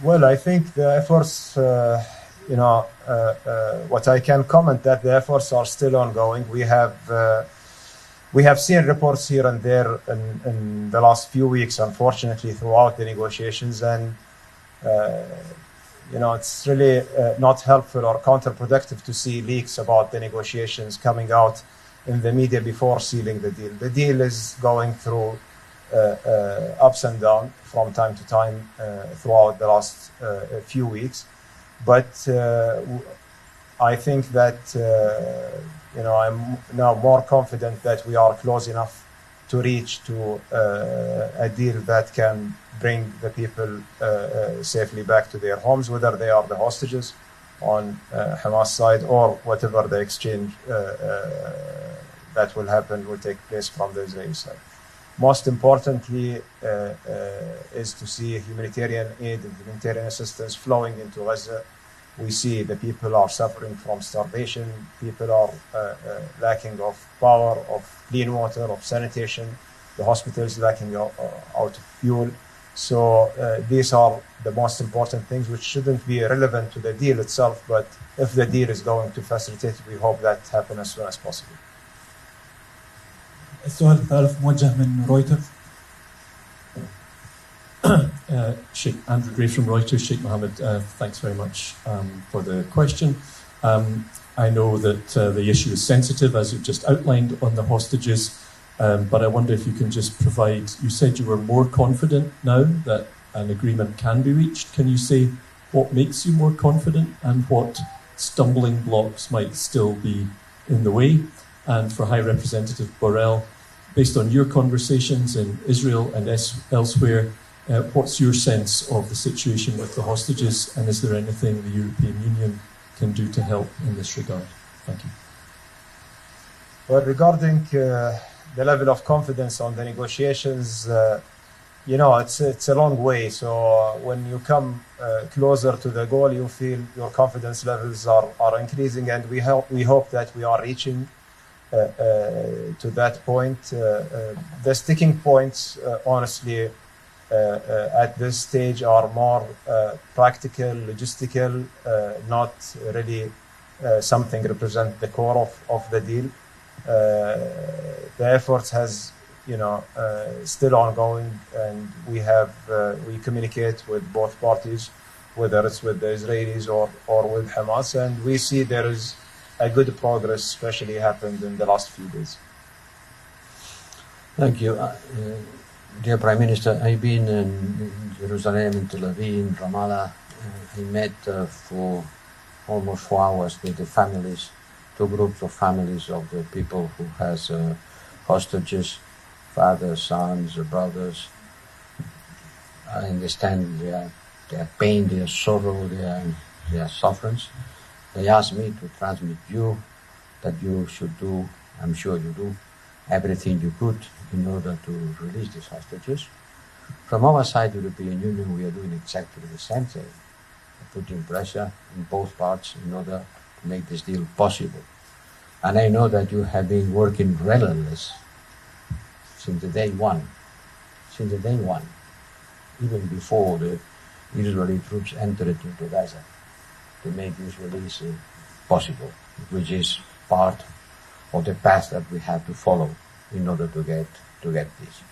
Well, I think the efforts, what I can comment that the efforts are still ongoing. We have seen reports here and there in the last few weeks, unfortunately, throughout the negotiations, and it's really not helpful or counterproductive to see leaks about the negotiations coming out in the media before sealing the deal. The deal is going through ups and downs from time to time throughout the last few weeks, but I think that I'm now more confident that we are close enough to reach to a deal that can bring the people safely back to their homes, whether they are the hostages on Hamas side or whatever the exchange that will take place from the Israeli side. Most importantly is to see humanitarian aid and humanitarian assistance flowing into Gaza. We see the people are suffering from starvation, people are lacking of power, of clean water, of sanitation, the hospitals lacking out of fuel. So these are the most important things which shouldn't be relevant to the deal itself, but if the deal is going to facilitate, we hope that happens as soon as possible. السؤال الثالث موجه من رويترز. Sheikh Andrew Gray from Reuters. Sheikh Mohammed, thanks very much for the question. I know that the issue is sensitive, as you've just outlined, on the hostages, but I wonder if you can just provide, you said you were more confident now that an agreement can be reached. Can you say what makes you more confident and what stumbling blocks might still be in the way? And for High Representative Borrell, based on your conversations in Israel and elsewhere, what's your sense of the situation with the hostages, and is there anything the European Union can do to help in this regard? Thank you. Well, regarding the level of confidence on the negotiations, it's a long way. So when you come closer to the goal, you feel your confidence levels are increasing, and we hope that we are reaching to that point. The sticking points, honestly, at this stage are more practical, logistical, not really something represent the core of the deal. The efforts has, still ongoing, and we communicate with both parties, whether it's with the Israelis or with Hamas, and we see there is a good progress, especially happened in the last few days. Thank you. Dear Prime Minister, I've been in Jerusalem, in Tel Aviv, in Ramallah. I met for almost 4 hours with the families, 2 groups of families of the people who has hostages, fathers, sons, brothers. I understand their pain, their sorrow, their sufferings. They asked me to transmit you that you should do, I'm sure you do, everything you could in order to release these hostages. From our side, the European Union, we are doing exactly the same thing, putting pressure in both parts in order to make this deal possible. And I know that you have been working relentless since the day one, even before the Israeli troops entered into Gaza, to make this release possible, which is part of the path that we have to follow in order to get this.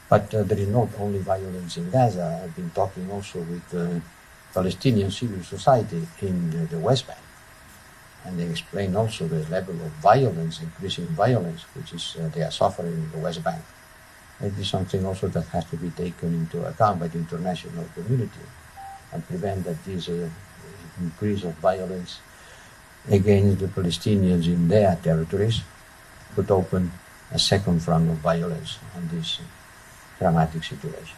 But there is not only violence in Gaza. I've been talking also with Palestinian civil society in the West Bank, and they explain also the level of violence, increasing violence, which is they are suffering in the West Bank. It is something also that has to be taken into account by the international community and prevent that this increase of violence against the Palestinians in their territories could open a second front of violence on this dramatic situation.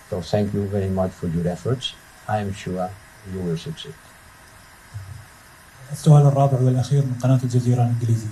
So thank you very much for your efforts. I am sure you will succeed. السؤال الرابع والأخير من قناة الجزيرة الإنجليزية.